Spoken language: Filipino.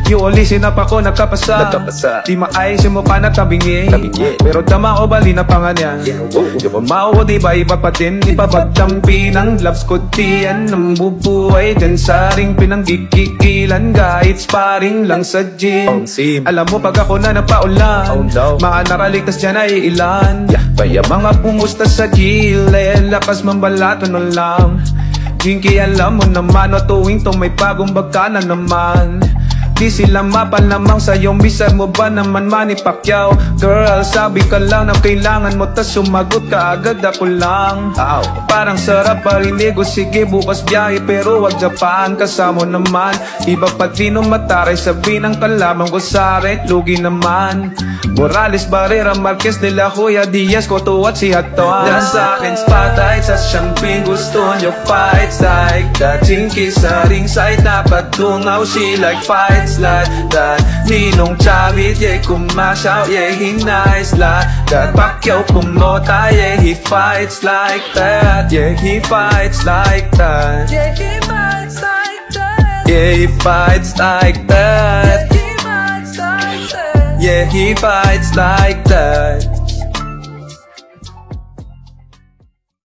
You listen up ako, nagkapasa Di maayos yung mukha na tabingi Pero tama o bali na panganyan Di ba mao, di ba iba pa din Iba pagtampi ng loves ko tiyan Ang bubuhay dyan sa ring pinanggigigilan Kahit sparring lang sa gym Alam mo pag ako na napaulan Mga naraligtas dyan ay ilan Kaya mga pumusta sa gilid Lakas mambalato na lang Jinky alam mo naman O tuwing to may bagong baka na naman Di sila mapalamang sa'yo, bisar mo ba naman Manny Pacquiao? Girl, sabi ka lang na kailangan mo tas sumagot ka agad ako lang Parang sarap parinig o sige bukas biyahe pero wag Japan kasama naman Iba pa din mataray sabi ng kalaban ko saret lugi naman Morales, Barrera, Marquez, De La Hoya, Diaz, Cotto at si Hatoan Nasa akin spotlight sa champagne gusto nyo fights like that Jinky sa ringside napatungaw she like fights like that Ninong Chavit, yeah, kumasyaw, yeah, he nice like that Pacquiao pumota, yeah, he fights like that Yeah, he fights like that Yeah, he fights like that Yeah, he fights like that Yeah, he fights like that